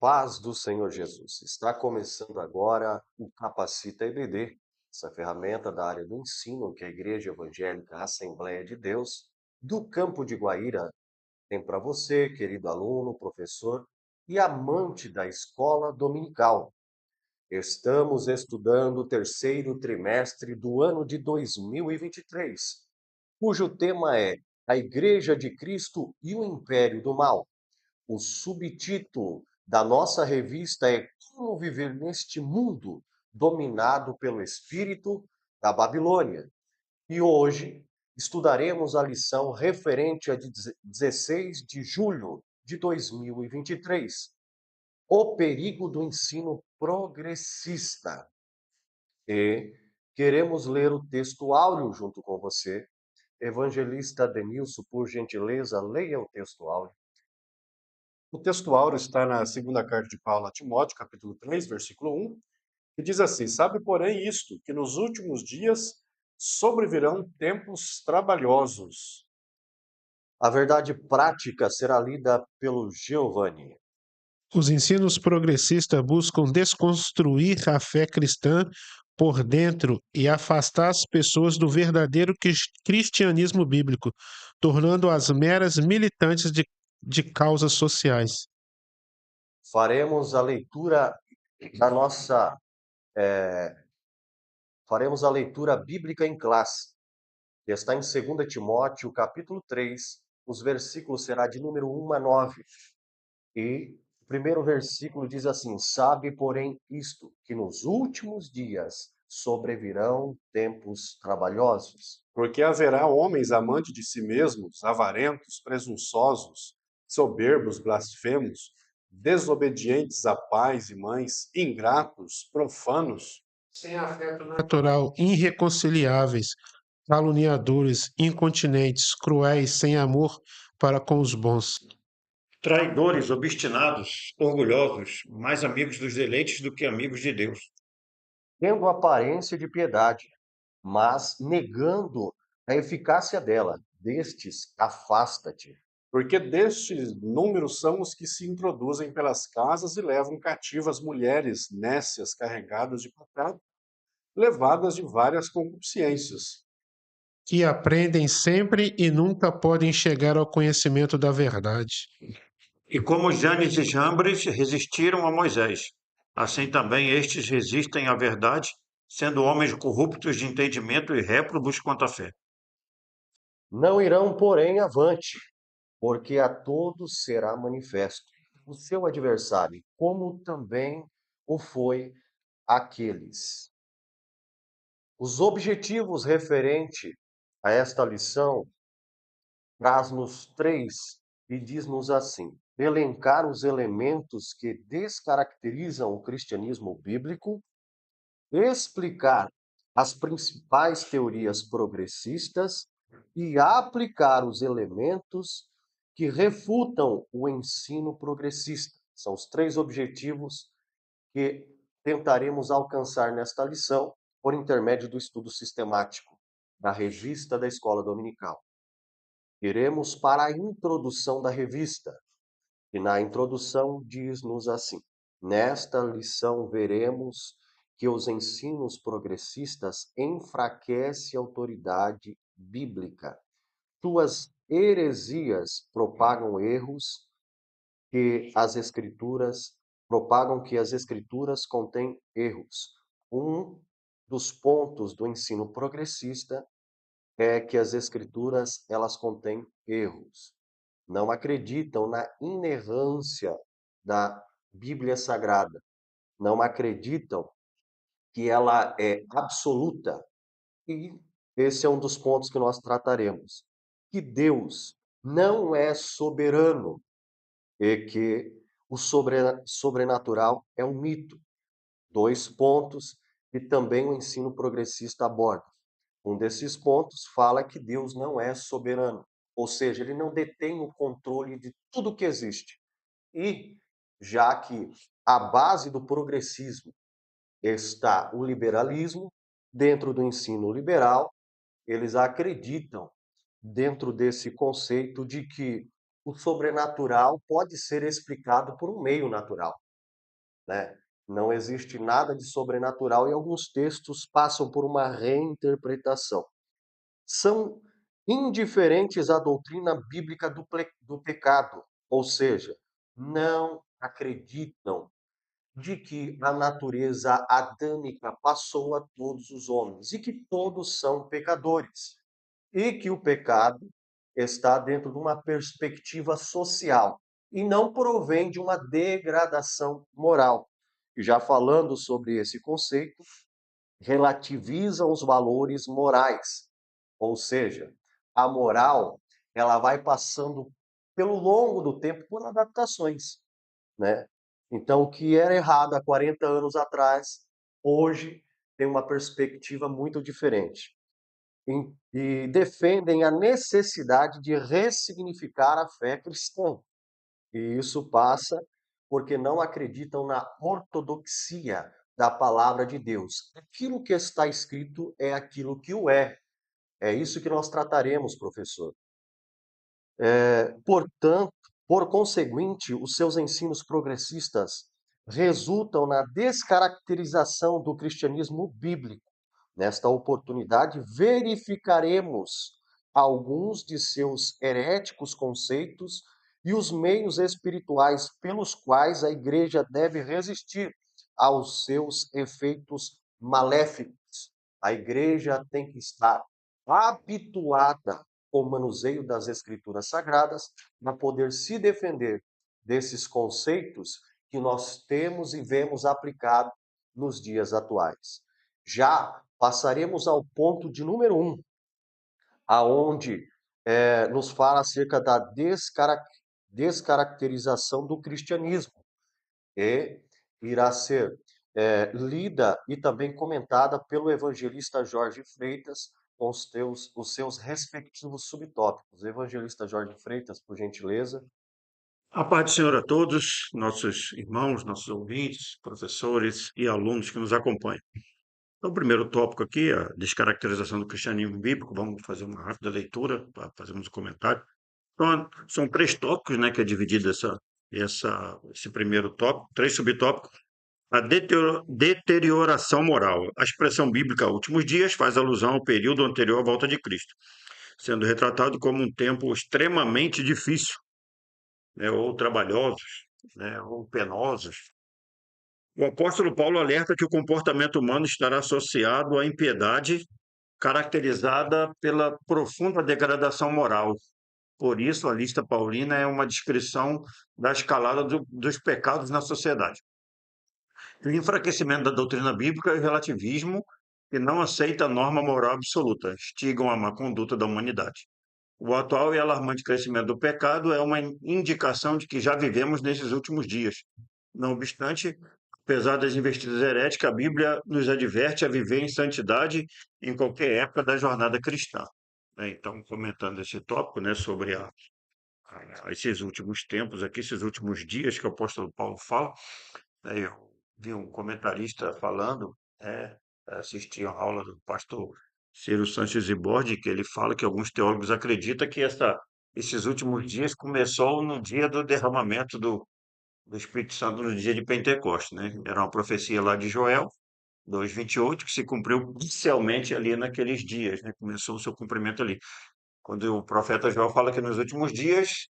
Paz do Senhor Jesus. Está começando agora o Capacita EBD, essa ferramenta da área do ensino que a Igreja Evangélica Assembleia de Deus do Campo de Guaíra tem para você, querido aluno, professor e amante da escola dominical. Estamos estudando o terceiro trimestre do ano de 2023, cujo tema é A Igreja de Cristo e o Império do Mal. O subtítulo da nossa revista é Como Viver neste Mundo Dominado pelo Espírito da Babilônia. E hoje estudaremos a lição referente a 16 de julho de 2023, O Perigo do Ensino Progressista. E queremos ler o texto áureo junto com você. Evangelista Denilson, por gentileza, leia o texto áureo. O texto áureo está na segunda carta de Paulo a Timóteo, capítulo 3, versículo 1, que diz assim: Sabe, porém, isto, que nos últimos dias sobrevirão tempos trabalhosos. A verdade prática será lida pelo Giovanni. Os ensinos progressistas buscam desconstruir a fé cristã por dentro e afastar as pessoas do verdadeiro cristianismo bíblico, tornando-as meras militantes de causas sociais. Faremos a leitura da nossa, faremos a leitura bíblica em classe, que está em 2 Timóteo, capítulo 3, os versículos será de número 1 a 9. E o primeiro versículo diz assim: Sabe, porém, isto, que nos últimos dias sobrevirão tempos trabalhosos. Porque haverá homens amantes de si mesmos, avarentos, presunçosos, soberbos, blasfemos, desobedientes a pais e mães, ingratos, profanos, Sem afeto natural, irreconciliáveis, caluniadores, incontinentes, cruéis, sem amor para com os bons. Traidores, obstinados, orgulhosos, mais amigos dos deleites do que amigos de Deus. Tendo aparência de piedade, mas negando a eficácia dela. Destes, afasta-te. porque destes números são os que se introduzem pelas casas e levam cativas mulheres nécias carregadas de pecado, levadas de várias concupiscências, Que aprendem sempre e nunca podem chegar ao conhecimento da verdade. E como Janes e Jambres resistiram a Moisés, assim também estes resistem à verdade, sendo homens corruptos de entendimento e réprobos quanto à fé. Não irão, porém, avante, porque a todos será manifesto o seu adversário, como também o foi aqueles. Os objetivos referente a esta lição traz-nos três e diz-nos assim: elencar os elementos que descaracterizam o cristianismo bíblico, explicar as principais teorias progressistas e aplicar os elementos que refutam o ensino progressista. São os três objetivos que tentaremos alcançar nesta lição por intermédio do estudo sistemático da revista da Escola Dominical. Iremos para a introdução da revista, e na introdução diz-nos assim: Nesta lição veremos que os ensinos progressistas enfraquecem a autoridade bíblica. Suas heresias propagam que as escrituras contêm erros. Um dos pontos do ensino progressista é que as escrituras elas contêm erros. Não acreditam na inerrância da Bíblia Sagrada. Não acreditam que ela é absoluta. E esse é um dos pontos que nós trataremos. Que Deus não é soberano e que o sobrenatural é um mito. Dois pontos que também o ensino progressista aborda. Um desses pontos fala que Deus não é soberano, ou seja, ele não detém o controle de tudo que existe. E já que a base do progressismo está o liberalismo, dentro do ensino liberal, eles acreditam dentro desse conceito de que o sobrenatural pode ser explicado por um meio natural. né? Não existe nada de sobrenatural e alguns textos passam por uma reinterpretação. São indiferentes à doutrina bíblica do pecado, ou seja, não acreditam de que a natureza adâmica passou a todos os homens e que todos são pecadores e que o pecado está dentro de uma perspectiva social e não provém de uma degradação moral. E já falando sobre esse conceito, relativizam os valores morais, ou seja, a moral ela vai passando pelo longo do tempo por adaptações, né? Então, o que era errado há 40 anos atrás, hoje tem uma perspectiva muito diferente. E defendem a necessidade de ressignificar a fé cristã. E isso passa porque não acreditam na ortodoxia da palavra de Deus. Aquilo que está escrito é aquilo que o é. É isso que nós trataremos, professor. Portanto, por conseguinte, os seus ensinos progressistas resultam na descaracterização do cristianismo bíblico. Nesta oportunidade, verificaremos alguns de seus heréticos conceitos e os meios espirituais pelos quais a igreja deve resistir aos seus efeitos maléficos. A igreja tem que estar habituada com o manuseio das escrituras sagradas para poder se defender desses conceitos que nós temos e vemos aplicado nos dias atuais. Já passaremos ao ponto de número 1, aonde nos fala acerca da descaracterização do cristianismo e irá ser lida e também comentada pelo evangelista Jorge Freitas com os seus respectivos subtópicos. Evangelista Jorge Freitas, por gentileza. A paz do Senhor a todos, nossos irmãos, nossos ouvintes, professores e alunos que nos acompanham. Então, o primeiro tópico aqui, a descaracterização do cristianismo bíblico, vamos fazer uma rápida leitura, fazermos um comentário. Então, são 3 tópicos, né, que é dividido esse primeiro tópico, 3 subtópicos. A deterioração moral. A expressão bíblica últimos dias faz alusão ao período anterior à volta de Cristo, sendo retratado como um tempo extremamente difícil, né, ou trabalhosos, né, ou penosos. O apóstolo Paulo alerta que o comportamento humano estará associado à impiedade caracterizada pela profunda degradação moral. Por isso, a lista paulina é uma descrição da escalada dos pecados na sociedade. O enfraquecimento da doutrina bíblica e o relativismo, que não aceita a norma moral absoluta, instigam a má conduta da humanidade. O atual e alarmante crescimento do pecado é uma indicação de que já vivemos nesses últimos dias. Não obstante, apesar das investidas heréticas, a Bíblia nos adverte a viver em santidade em qualquer época da jornada cristã. Então, comentando esse tópico, né, sobre esses últimos tempos aqui, esses últimos dias que o apóstolo Paulo fala, eu vi um comentarista falando, assisti a aula do pastor Ciro Sanches Ibordi, que ele fala que alguns teólogos acreditam que esses últimos dias começou no dia do derramamento do Espírito Santo, no dia de Pentecostes, né? Era uma profecia lá de Joel 2:28 que se cumpriu parcialmente ali naqueles dias, né? Começou o seu cumprimento ali. Quando o profeta Joel fala que nos últimos dias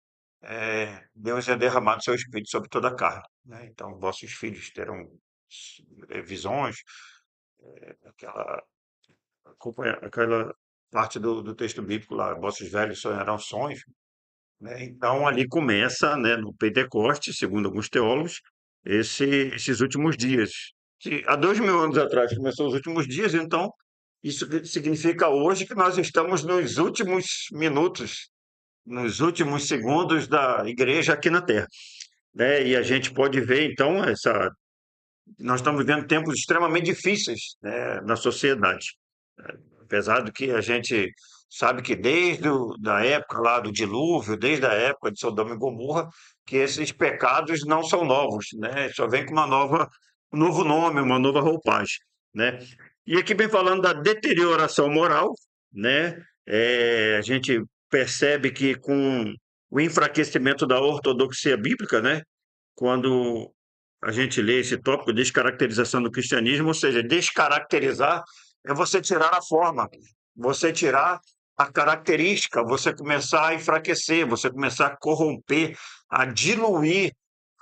Deus ia derramar seu Espírito sobre toda a carne, né? Então, vossos filhos terão visões, aquela, aquela parte do texto bíblico lá, vossos velhos sonharão sonhos, né? Então, ali começa, né, no Pentecostes, segundo alguns teólogos, esses últimos dias. Se há 2000 anos atrás começou os últimos dias, então isso significa hoje que nós estamos nos últimos minutos, nos últimos segundos da igreja aqui na Terra, né? E a gente pode ver, então, nós estamos vivendo tempos extremamente difíceis, né, na sociedade. Apesar do que a gente sabe que desde da época lá do dilúvio, desde a época de Sodoma e Gomorra, que esses pecados não são novos, né? Só vem com um novo nome, uma nova roupagem, né? E aqui vem falando da deterioração moral, né? A gente percebe que com o enfraquecimento da ortodoxia bíblica, né? Quando a gente lê esse tópico, descaracterização do cristianismo, ou seja, descaracterizar é você tirar a forma, você tirar a característica, você começar a enfraquecer, você começar a corromper, a diluir,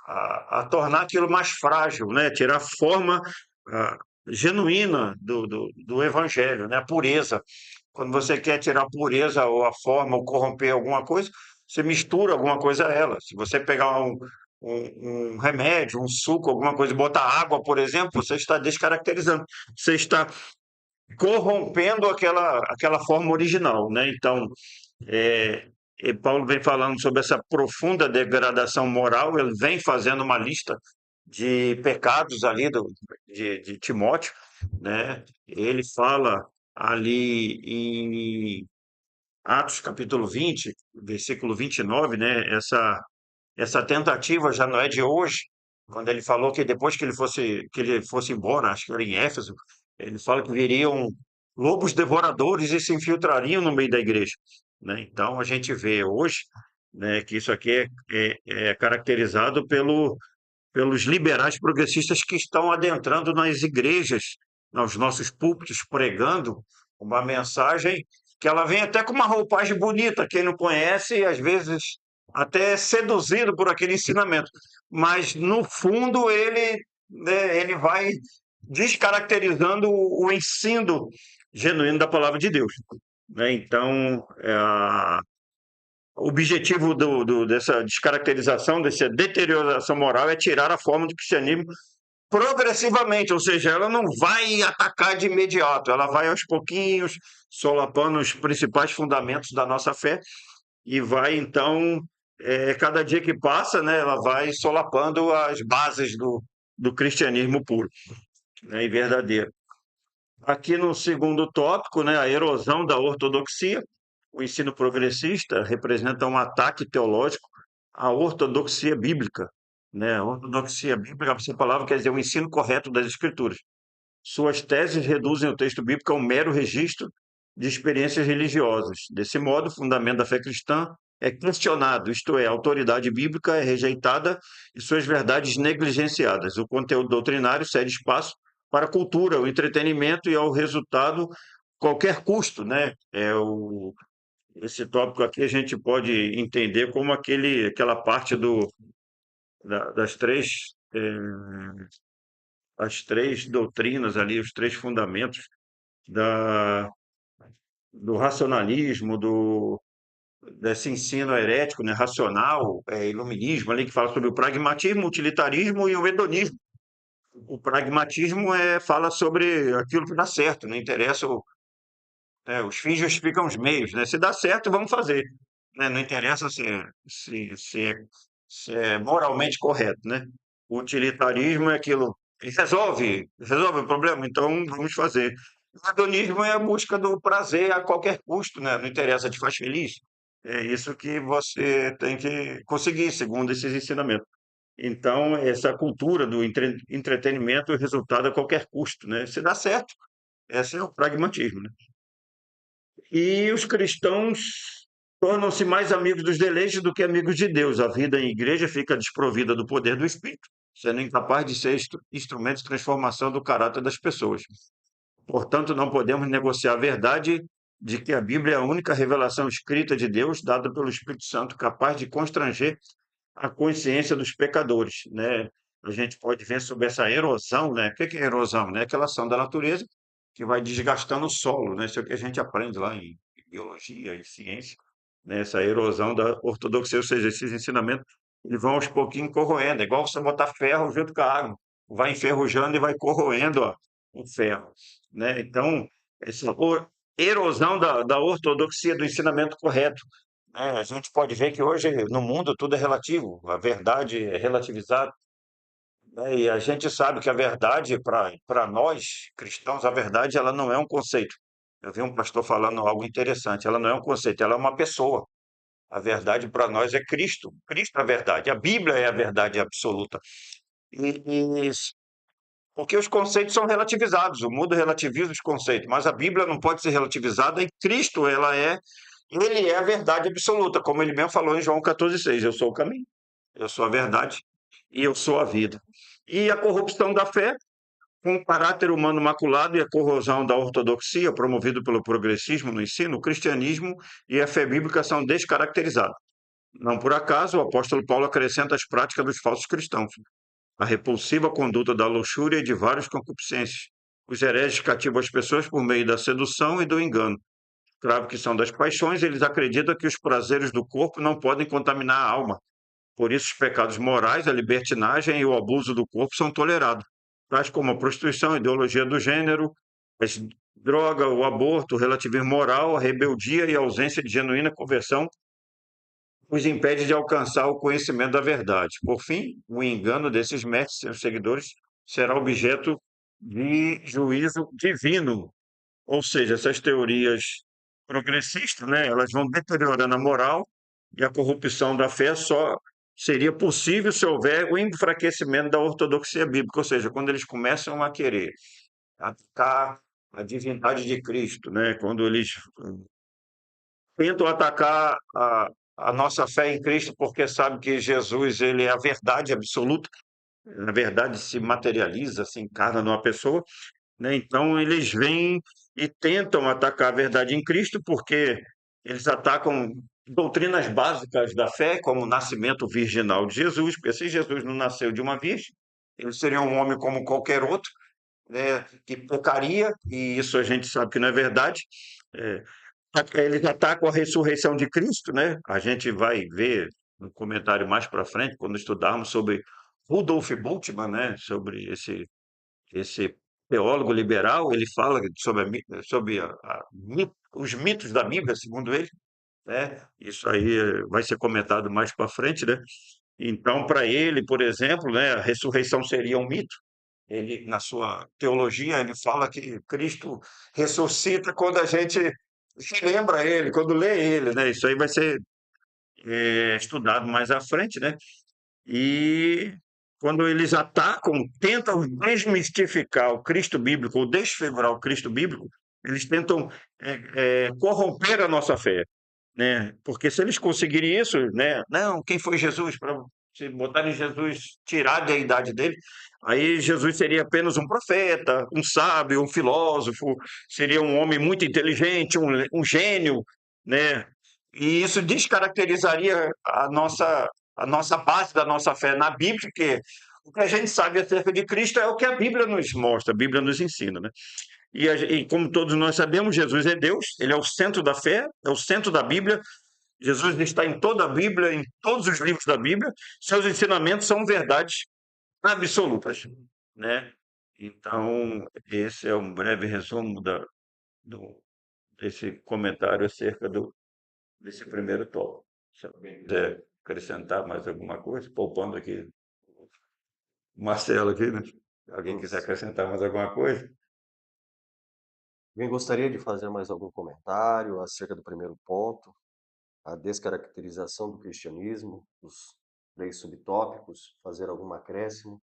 a tornar aquilo mais frágil, né? Tirar a forma ah, genuína do evangelho, né? A pureza. Quando você quer tirar a pureza ou a forma ou corromper alguma coisa, você mistura alguma coisa a ela. Se você pegar um remédio, um suco, alguma coisa, e botar água, por exemplo, você está descaracterizando. Você está corrompendo aquela forma original, né? Então, e Paulo vem falando sobre essa profunda degradação moral, ele vem fazendo uma lista de pecados ali de Timóteo, né? Ele fala ali em Atos capítulo 20, versículo 29, né? Essa tentativa já não é de hoje, quando ele falou que depois que ele fosse embora, acho que era em Éfeso, ele fala que viriam lobos devoradores e se infiltrariam no meio da igreja, né? Então a gente vê hoje, né, que isso aqui é caracterizado pelos liberais progressistas que estão adentrando nas igrejas, nos nossos púlpitos, pregando uma mensagem que ela vem até com uma roupagem bonita. Quem não conhece, às vezes, até é seduzido por aquele ensinamento. Mas, no fundo, ele vai descaracterizando o ensino genuíno da palavra de Deus, né? Então, o objetivo dessa descaracterização, dessa deterioração moral é tirar a forma do cristianismo progressivamente, ou seja, ela não vai atacar de imediato, ela vai aos pouquinhos, solapando os principais fundamentos da nossa fé e vai então, cada dia que passa, né, ela vai solapando as bases do cristianismo puro, né, e verdadeiro. Aqui no segundo tópico, né, a erosão da ortodoxia, o ensino progressista representa um ataque teológico à ortodoxia bíblica, né? A ortodoxia bíblica, essa palavra quer dizer o ensino correto das escrituras. Suas teses reduzem o texto bíblico a um mero registro de experiências religiosas. Desse modo, o fundamento da fé cristã é questionado, isto é, a autoridade bíblica é rejeitada e suas verdades negligenciadas. O conteúdo doutrinário cede espaço para a cultura, o entretenimento e, ao resultado, qualquer custo, né? Esse tópico aqui a gente pode entender como aquela parte das as três doutrinas ali, os três fundamentos da, do racionalismo, desse ensino herético, né, racional, iluminismo, ali que fala sobre o pragmatismo, o utilitarismo e o hedonismo. O pragmatismo fala sobre aquilo que dá certo, não interessa, os fins justificam os meios, né? Se dá certo, vamos fazer, né? Não interessa se é moralmente correto, né? O utilitarismo é aquilo, resolve o problema, então vamos fazer. O hedonismo é a busca do prazer a qualquer custo, né? Não interessa, te faz feliz. É isso que você tem que conseguir, segundo esses ensinamentos. Então, essa cultura do entretenimento é resultado a qualquer custo, né? Se dá certo, esse é o pragmatismo, né? E os cristãos tornam-se mais amigos dos deleites do que amigos de Deus. A vida em igreja fica desprovida do poder do Espírito, sendo incapaz de ser instrumento de transformação do caráter das pessoas. Portanto, não podemos negociar a verdade de que a Bíblia é a única revelação escrita de Deus, dada pelo Espírito Santo, capaz de constranger a consciência dos pecadores, né? A gente pode ver sobre essa erosão, né? O que é erosão? Né? Aquela ação da natureza que vai desgastando o solo, né? Isso é o que a gente aprende lá em biologia e ciência, né? Essa erosão da ortodoxia, ou seja, esses ensinamentos, eles vão aos pouquinhos corroendo, é igual você botar ferro junto com a água, vai enferrujando e vai corroendo, ó, o ferro, né? Então, essa erosão da ortodoxia, do ensinamento correto, a gente pode ver que hoje no mundo tudo é relativo, a verdade é relativizada, né? E a gente sabe que a verdade, para nós cristãos, a verdade ela não é um conceito. Eu vi um pastor falando algo interessante, ela não é um conceito, ela é uma pessoa. A verdade para nós é Cristo. Cristo é a verdade. A Bíblia é a verdade absoluta. E porque os conceitos são relativizados, o mundo relativiza os conceitos, mas a Bíblia não pode ser relativizada e Cristo, ele é a verdade absoluta, como ele mesmo falou em João 14,6. Eu sou o caminho, eu sou a verdade e eu sou a vida. E a corrupção da fé, com o caráter humano maculado e a corrosão da ortodoxia, promovido pelo progressismo no ensino, o cristianismo e a fé bíblica são descaracterizados. Não por acaso, o apóstolo Paulo acrescenta as práticas dos falsos cristãos, a repulsiva conduta da luxúria e de várias concupiscências. Os hereges cativam as pessoas por meio da sedução e do engano. Claro que são das paixões, eles acreditam que os prazeres do corpo não podem contaminar a alma. Por isso, os pecados morais, a libertinagem e o abuso do corpo são tolerados, tais como a prostituição, a ideologia do gênero, a droga, o aborto, o relativismo moral, a rebeldia e a ausência de genuína conversão os impede de alcançar o conhecimento da verdade. Por fim, o engano desses mestres e seus seguidores será objeto de juízo divino. Ou seja, essas teorias progressistas, né, elas vão deteriorando a moral e a corrupção da fé só seria possível se houver o enfraquecimento da ortodoxia bíblica, ou seja, quando eles começam a querer atacar a divindade de Cristo, né, quando eles tentam atacar a nossa fé em Cristo porque sabem que Jesus ele é a verdade absoluta, na verdade se materializa, se encarna numa pessoa, né? Então eles vêm e tentam atacar a verdade em Cristo porque eles atacam doutrinas básicas da fé, como o nascimento virginal de Jesus, porque se Jesus não nasceu de uma virgem, ele seria um homem como qualquer outro, né, que pecaria, e isso a gente sabe que não é verdade. É, eles atacam a ressurreição de Cristo, né? A gente vai ver no comentário mais para frente, quando estudarmos sobre Rudolf Bultmann, né? Sobre esse teólogo liberal, ele fala sobre, sobre os mitos da Bíblia, segundo ele, né? Isso aí vai ser comentado mais para frente, né? Então, para ele, por exemplo, né, a ressurreição seria um mito. Ele, na sua teologia, ele fala que Cristo ressuscita quando a gente se lembra ele, quando lê ele, né? Isso aí vai ser estudado mais à frente, né? E quando eles atacam, tentam desmistificar o Cristo bíblico, ou desfigurar o Cristo bíblico, eles tentam corromper a nossa fé, né? Porque se eles conseguirem isso, né? Não, quem foi Jesus? Para se botarem Jesus, tirar da idade dele, aí Jesus seria apenas um profeta, um sábio, um filósofo, seria um homem muito inteligente, um gênio, né? E isso descaracterizaria a nossa base da nossa fé na Bíblia, porque o que a gente sabe acerca de Cristo é o que a Bíblia nos mostra, a Bíblia nos ensina, né? E como todos nós sabemos, Jesus é Deus, ele é o centro da fé, é o centro da Bíblia. Jesus está em toda a Bíblia, em todos os livros da Bíblia. Seus ensinamentos são verdades absolutas, né? Então, esse é um breve resumo do, desse comentário acerca desse primeiro tópico. Se alguém quiser acrescentar mais alguma coisa, poupando aqui o Marcelo aqui, né? Se alguém quiser acrescentar mais alguma coisa. Alguém gostaria de fazer mais algum comentário acerca do primeiro ponto, a descaracterização do cristianismo, os 3 subtópicos, fazer algum acréscimo?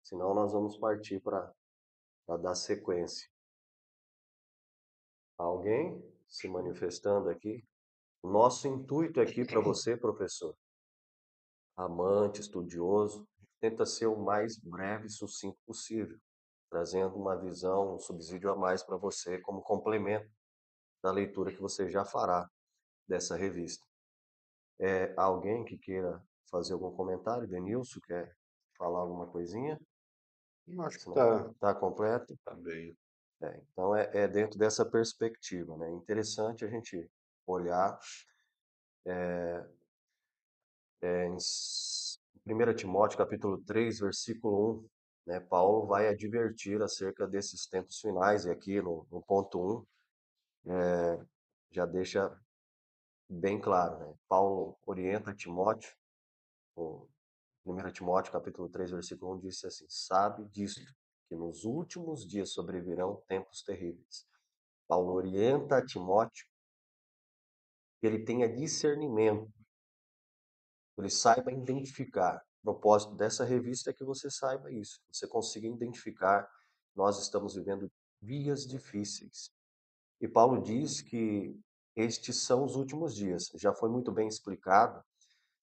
Senão nós vamos partir para dar sequência. Alguém se manifestando aqui? O nosso intuito aqui para você, professor, amante, estudioso, tenta ser o mais breve e sucinto possível, trazendo uma visão, um subsídio a mais para você como complemento da leitura que você já fará dessa revista. Alguém que queira fazer algum comentário? Denilson, quer falar alguma coisinha? Eu acho que Senão tá completo? tá bem. Então é dentro dessa perspectiva, né? Interessante a gente olhar em 1 Timóteo capítulo 3, versículo 1, né? Paulo vai advertir acerca desses tempos finais, e aqui no ponto 1 já deixa bem claro, né? Paulo orienta Timóteo, o 1 Timóteo capítulo 3, versículo 1 disse assim: sabe disto, que nos últimos dias sobrevirão tempos terríveis. Paulo orienta a Timóteo que ele tenha discernimento, que ele saiba identificar. O propósito dessa revista é que você saiba isso, que você consiga identificar. Nós estamos vivendo dias difíceis. E Paulo diz que estes são os últimos dias. Já foi muito bem explicado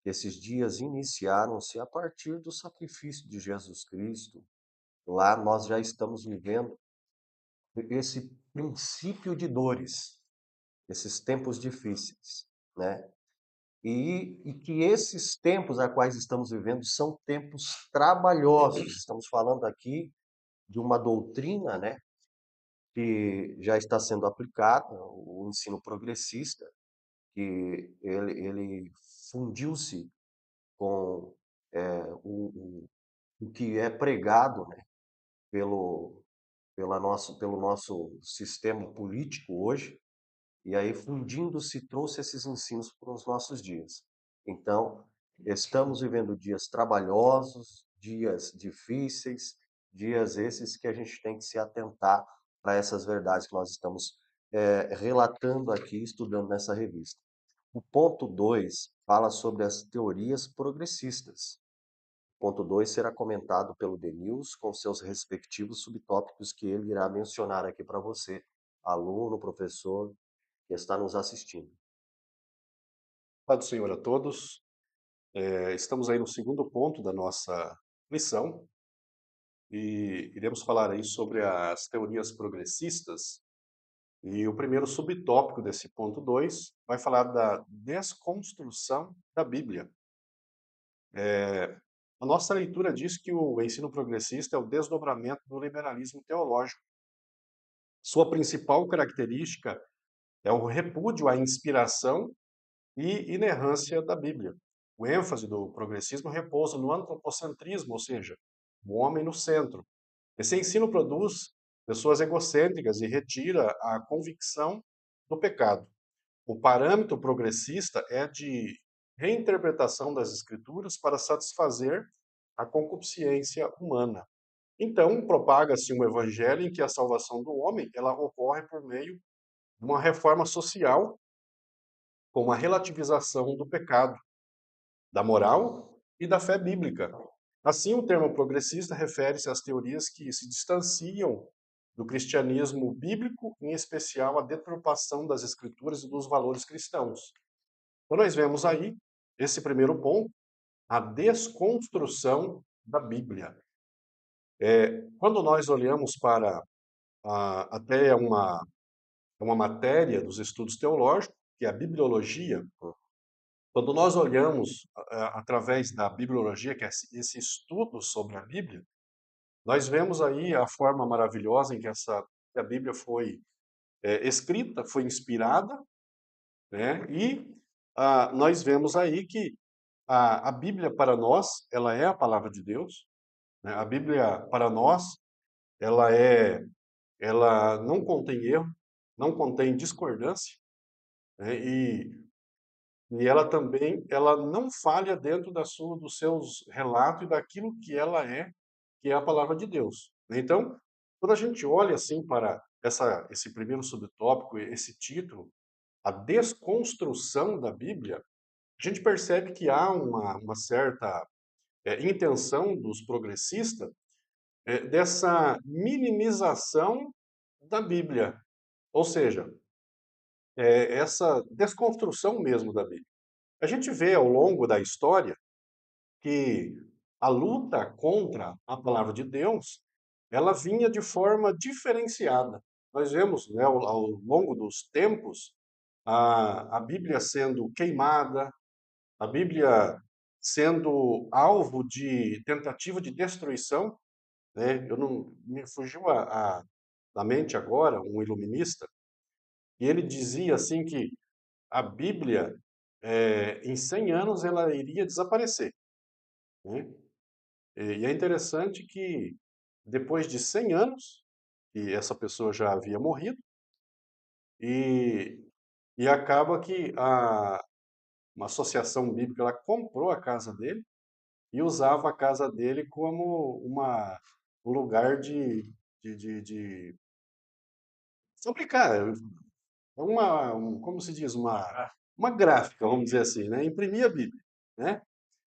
Esses dias iniciaram-se a partir do sacrifício de Jesus Cristo. Lá nós já estamos vivendo esse princípio de dores, esses tempos difíceis, né? E que esses tempos a quais estamos vivendo são tempos trabalhosos. Estamos falando aqui de uma doutrina, né, que já está sendo aplicada, o ensino progressista, que ele fundiu-se com o que é pregado, né, pelo, pelo nosso sistema político hoje, e aí fundindo-se trouxe esses ensinos para os nossos dias. Então, estamos vivendo dias trabalhosos, dias difíceis, dias esses que a gente tem que se atentar para essas verdades que nós estamos relatando aqui, estudando nessa revista. O ponto 2 fala sobre as teorias progressistas. O ponto 2 será comentado pelo Denils com seus respectivos subtópicos que ele irá mencionar aqui para você, aluno, professor, que está nos assistindo. Paz do Senhor a todos. Estamos aí no segundo ponto da nossa lição e iremos falar aí sobre as teorias progressistas. E o primeiro subtópico desse ponto 2 vai falar da desconstrução da Bíblia. A nossa leitura diz que o ensino progressista é o desdobramento do liberalismo teológico. Sua principal característica é o repúdio à inspiração e inerrância da Bíblia. O ênfase do progressismo repousa no antropocentrismo, ou seja, o homem no centro. Esse ensino produz pessoas egocêntricas e retira a convicção do pecado. O parâmetro progressista é de reinterpretação das escrituras para satisfazer a concupiscência humana. Então, propaga-se um evangelho em que a salvação do homem ela ocorre por meio de uma reforma social com a relativização do pecado, da moral e da fé bíblica. Assim, o termo progressista refere-se às teorias que se distanciam do cristianismo bíblico, em especial a deturpação das escrituras e dos valores cristãos. Então, nós vemos aí, esse primeiro ponto, a desconstrução da Bíblia. Quando nós olhamos para até uma matéria dos estudos teológicos, que é a bibliologia, quando nós olhamos através da bibliologia, que é esse estudo sobre a Bíblia, nós vemos aí a forma maravilhosa em que que a Bíblia foi escrita, foi inspirada, né? E nós vemos aí que a Bíblia para nós, ela é a palavra de Deus, né? A Bíblia para nós, ela ela não contém erro, não contém discordância, né? E ela também, ela não falha dentro dos seus relatos e daquilo que ela que é a palavra de Deus. Então, quando a gente olha assim para esse primeiro subtópico, esse título, a desconstrução da Bíblia, a gente percebe que há uma certa intenção dos progressistas dessa minimização da Bíblia, ou seja, essa desconstrução mesmo da Bíblia. A gente vê ao longo da história que a luta contra a palavra de Deus, ela vinha de forma diferenciada. Nós vemos, né, ao longo dos tempos, a Bíblia sendo queimada, a Bíblia sendo alvo de tentativa de destruição, né? Eu não me fugiu da mente agora um iluminista, e ele dizia assim que a Bíblia, em 100 anos, ela iria desaparecer, né? E é interessante que, depois de 100 anos, que essa pessoa já havia morrido, e, e acaba que uma associação bíblica ela comprou a casa dele e usava a casa dele como um lugar de fabricar, como se diz, uma gráfica, vamos dizer assim, né? Imprimir a Bíblia, né?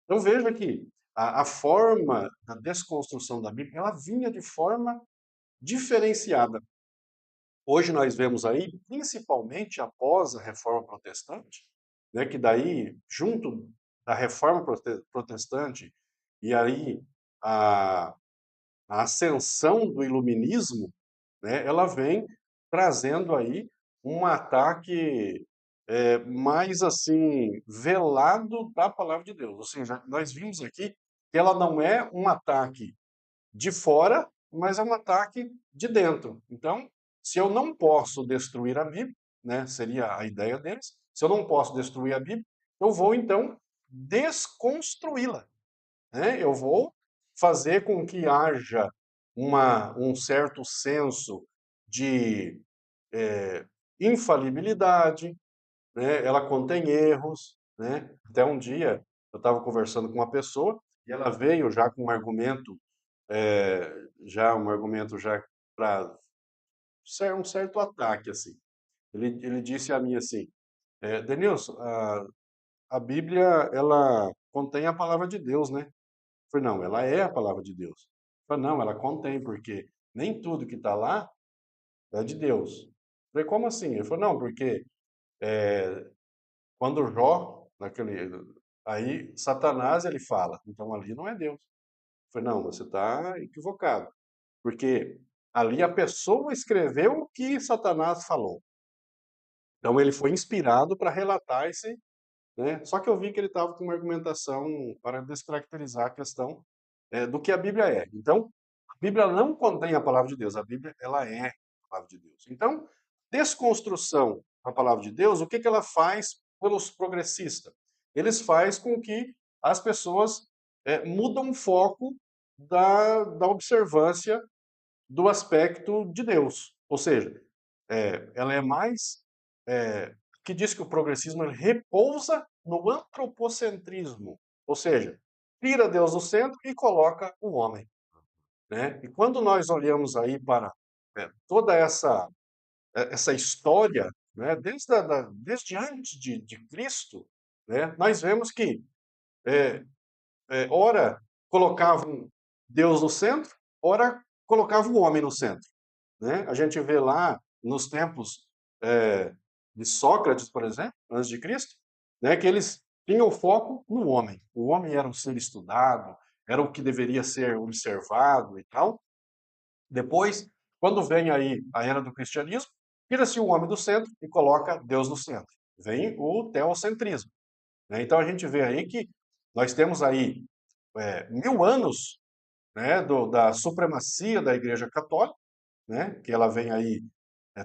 Então veja que a forma da desconstrução da Bíblia, ela vinha de forma diferenciada. Hoje nós vemos aí, principalmente após a Reforma Protestante, né, que daí, junto da Reforma Protestante e aí a, a ascensão do Iluminismo, né, ela vem trazendo aí um ataque mais assim velado da palavra de Deus. Ou seja, nós vimos aqui que ela não é um ataque de fora, mas é um ataque de dentro. Então, se eu não posso destruir a Bíblia, né, seria a ideia deles, se eu não posso destruir a Bíblia, eu vou então desconstruí-la, né? Eu vou fazer com que haja um certo senso de infalibilidade, né? Ela contém erros, né? Até um dia eu estava conversando com uma pessoa e ela veio já com um argumento já para um certo ataque, assim. Ele disse a mim assim, Denilson, a Bíblia, ela contém a palavra de Deus, né? Eu falei, não, ela é a palavra de Deus. Eu falei, não, ela contém, porque nem tudo que está lá é de Deus. Eu falei, como assim? Ele falou, não, porque quando Jó, aí Satanás ele fala, então ali não é Deus. Eu falei, não, você está equivocado. Porque ali a pessoa escreveu o que Satanás falou. Então ele foi inspirado para relatar esse, né? Só que eu vi que ele estava com uma argumentação para descaracterizar a questão do que a Bíblia é. Então, a Bíblia não contém a palavra de Deus, a Bíblia ela é a palavra de Deus. Então, desconstrução da palavra de Deus, o que que ela faz pelos progressistas? Eles faz com que as pessoas mudam o foco da observância do aspecto de Deus. Ou seja, ela é mais. Que diz que o progressismo ele repousa no antropocentrismo. Ou seja, tira Deus do centro e coloca o homem. Né? E quando nós olhamos aí para toda essa história, né, desde antes de Cristo, né, nós vemos que, ora, colocavam Deus no centro, ora, colocavam o homem no centro. Né? A gente vê lá nos tempos de Sócrates, por exemplo, antes de Cristo, né, que eles tinham foco no homem. O homem era um ser estudado, era o que deveria ser observado e tal. Depois, quando vem aí a era do cristianismo, tira-se o homem do centro e coloca Deus no centro. Vem o teocentrismo. Né? Então a gente vê aí que nós temos aí 1000 anos, né, da supremacia da Igreja Católica, né, que ela vem aí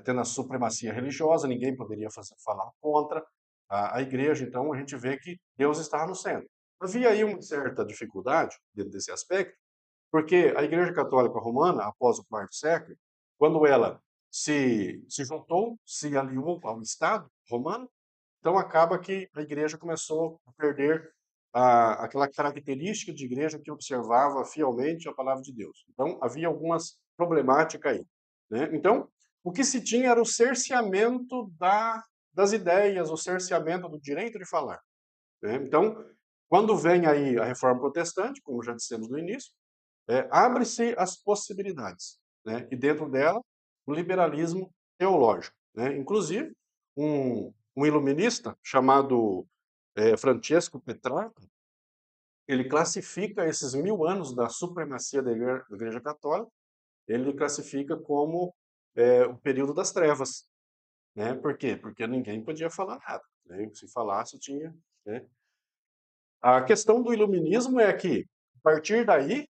tendo a supremacia religiosa, ninguém poderia falar contra a igreja, então a gente vê que Deus estava no centro. Havia aí uma certa dificuldade dentro desse aspecto, porque a Igreja Católica Romana, após o quarto século, quando ela se juntou, se aliou ao Estado romano, então acaba que a igreja começou a perder aquela característica de igreja que observava fielmente a palavra de Deus. Então havia algumas problemáticas aí. Né? Então, o que se tinha era o cerceamento das ideias, o cerceamento do direito de falar. Né? Então, quando vem aí a reforma protestante, como já dissemos no início, abre-se as possibilidades. Né? E dentro dela, o liberalismo teológico. Né? Inclusive, um iluminista chamado Francesco Petrarca, ele classifica esses 1000 anos da supremacia da Igreja Católica, ele classifica como o período das trevas. Né? Por quê? Porque ninguém podia falar nada. Né? Se falasse, tinha... Né? A questão do iluminismo é que, a partir daí,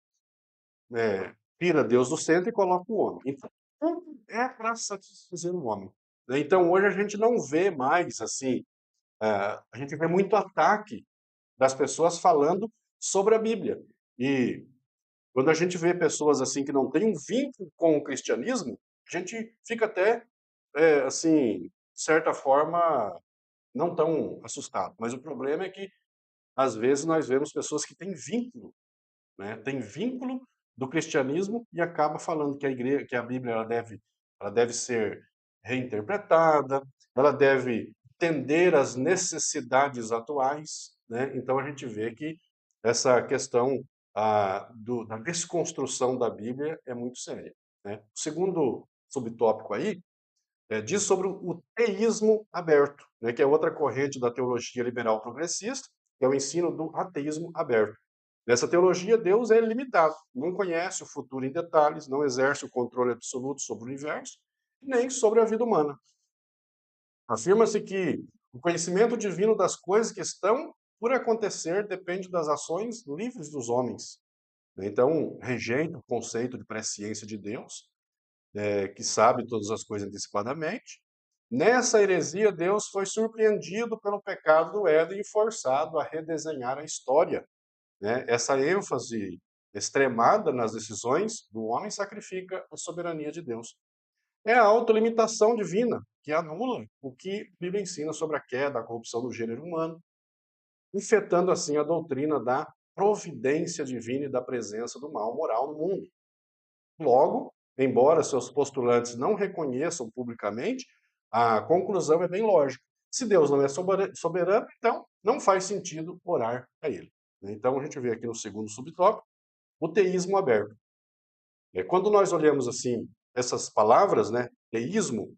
tira Deus do centro e coloca o homem. Então, tudo é para satisfazer o homem. Né? Então, hoje a gente não vê mais, assim, a gente vê muito ataque das pessoas falando sobre a Bíblia. E quando a gente vê pessoas assim que não têm um vínculo com o cristianismo, a gente fica até, assim, de certa forma, não tão assustado. Mas o problema é que, às vezes, nós vemos pessoas que têm vínculo, né? Tem vínculo do cristianismo e acaba falando que a igreja, que a Bíblia ela deve ser reinterpretada, ela deve atender às necessidades atuais, né? Então a gente vê que essa questão da desconstrução da Bíblia é muito séria, né? O segundo subtópico aí diz sobre o teísmo aberto, né? Que é outra corrente da teologia liberal progressista, que é o ensino do ateísmo aberto. Nessa teologia, Deus é limitado, não conhece o futuro em detalhes, não exerce o controle absoluto sobre o universo, nem sobre a vida humana. Afirma-se que o conhecimento divino das coisas que estão por acontecer depende das ações livres dos homens. Então, rejeita o conceito de presciência de Deus, que sabe todas as coisas antecipadamente. Nessa heresia, Deus foi surpreendido pelo pecado do Éden e forçado a redesenhar a história, né? Essa ênfase extremada nas decisões do homem sacrifica a soberania de Deus. É a autolimitação divina, que anula o que a Bíblia ensina sobre a queda, a corrupção do gênero humano, infetando assim a doutrina da providência divina e da presença do mal moral no mundo. Logo, embora seus postulantes não reconheçam publicamente, a conclusão é bem lógica. Se Deus não é soberano, então não faz sentido orar a ele. Então a gente vê aqui no segundo subtópico o teísmo aberto. Quando nós olhamos assim essas palavras, né, teísmo,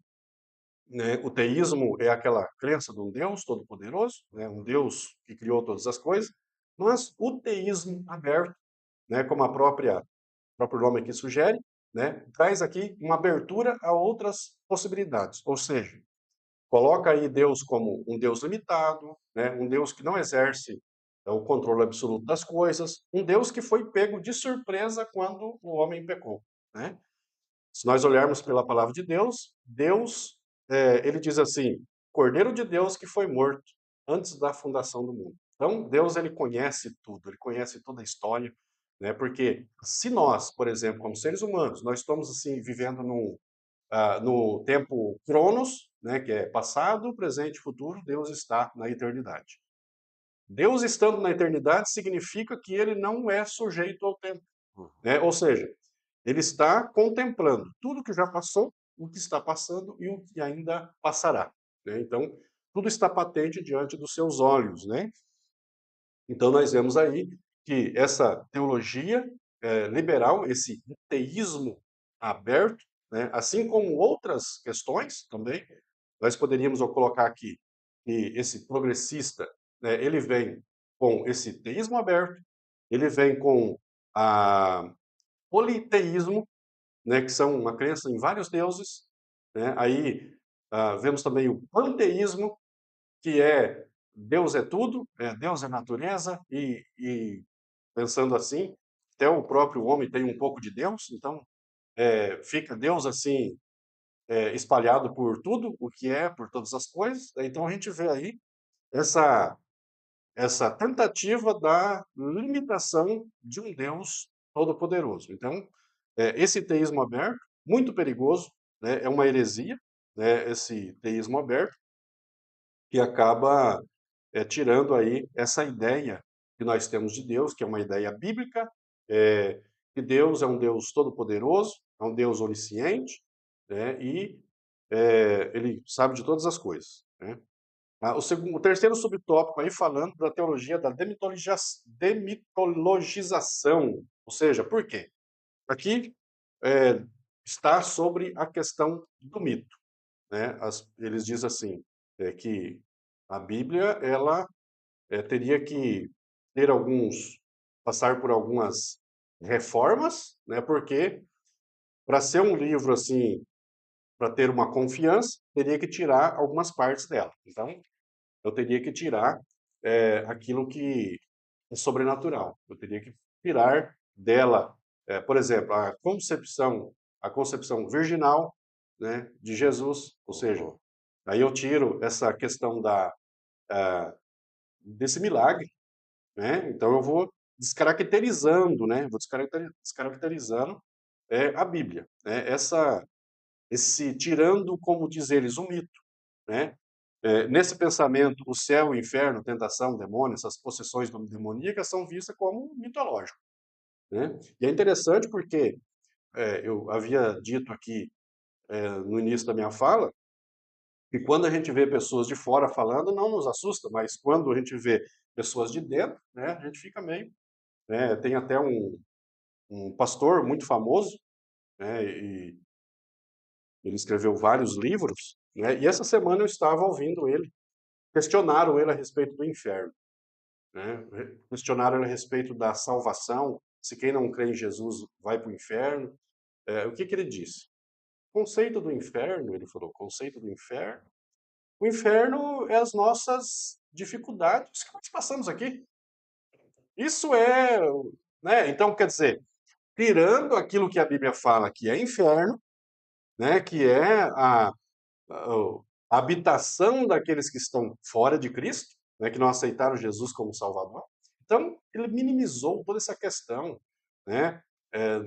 né, o teísmo é aquela crença de um Deus todo-poderoso, né, um Deus que criou todas as coisas, mas o teísmo aberto, né, como o próprio nome aqui sugere, né, traz aqui uma abertura a outras possibilidades, ou seja, coloca aí Deus como um Deus limitado, né, um Deus que não exerce o controle absoluto das coisas, um Deus que foi pego de surpresa quando o homem pecou, né? Se nós olharmos pela palavra de Deus, Deus, ele diz assim, Cordeiro de Deus que foi morto antes da fundação do mundo. Então, Deus, ele conhece tudo, ele conhece toda a história, né? Porque se nós, por exemplo, como seres humanos, nós estamos assim vivendo no tempo Cronos, né, que é passado, presente e futuro, Deus está na eternidade. Deus estando na eternidade significa que ele não é sujeito ao tempo, Uhum. né? Ou seja, ele está contemplando tudo que já passou, o que está passando e o que ainda passará, né? Então, tudo está patente diante dos seus olhos, né? Então, nós vemos aí que essa teologia liberal, esse teísmo aberto, né, assim como outras questões também, nós poderíamos colocar aqui que esse progressista, né, ele vem com esse teísmo aberto, ele vem com a politeísmo, né, que são uma crença em vários deuses, né? Aí vemos também o panteísmo, que é Deus é tudo, Deus é natureza, e pensando assim, até o próprio homem tem um pouco de Deus, então fica Deus assim espalhado por tudo o que é, por todas as coisas. Então a gente vê aí essa essa tentativa da limitação de um Deus todo-poderoso. Então, esse teísmo aberto, muito perigoso, né, é uma heresia, né, esse teísmo aberto, que acaba tirando aí essa ideia que nós temos de Deus, que é uma ideia bíblica, que Deus é um Deus todo-poderoso, é um Deus onisciente, né, e ele sabe de todas as coisas, né? O terceiro subtópico aí falando da teologia da demitologização, ou seja, por quê? Aqui é, está sobre a questão do mito, né? Eles dizem assim, que a Bíblia ela teria que ter passar por algumas reformas, né? Porque para ser um livro assim, para ter uma confiança, teria que tirar algumas partes dela. Então, eu teria que tirar aquilo que é sobrenatural. Eu teria que tirar dela, por exemplo, a concepção virginal, né, de Jesus. Ou seja, Uhum. aí eu tiro essa questão desse milagre, né? Então eu vou descaracterizando, né? Vou descaracterizando a Bíblia, né? Esse tirando, como diz eles, um mito, né? Nesse pensamento, o céu, o inferno, tentação, demônio, essas possessões demoníacas são vistas como mitológicas, né? E é interessante porque eu havia dito aqui no início da minha fala que quando a gente vê pessoas de fora falando, não nos assusta, mas quando a gente vê pessoas de dentro, né, a gente fica meio, né? Tem até um pastor muito famoso, né, e ele escreveu vários livros, né? E essa semana eu estava ouvindo ele questionaram ele a respeito do inferno. né? Questionaram ele a respeito da salvação, se quem não crê em Jesus vai para o inferno. O que que ele disse? O conceito do inferno, ele falou, o conceito do inferno, o inferno é as nossas dificuldades que nós passamos aqui. Isso é, né? Então, quer dizer, tirando aquilo que a Bíblia fala que é inferno, né? Que é a habitação daqueles que estão fora de Cristo, né? Que não aceitaram Jesus como Salvador. Então, ele minimizou toda essa questão, né? É,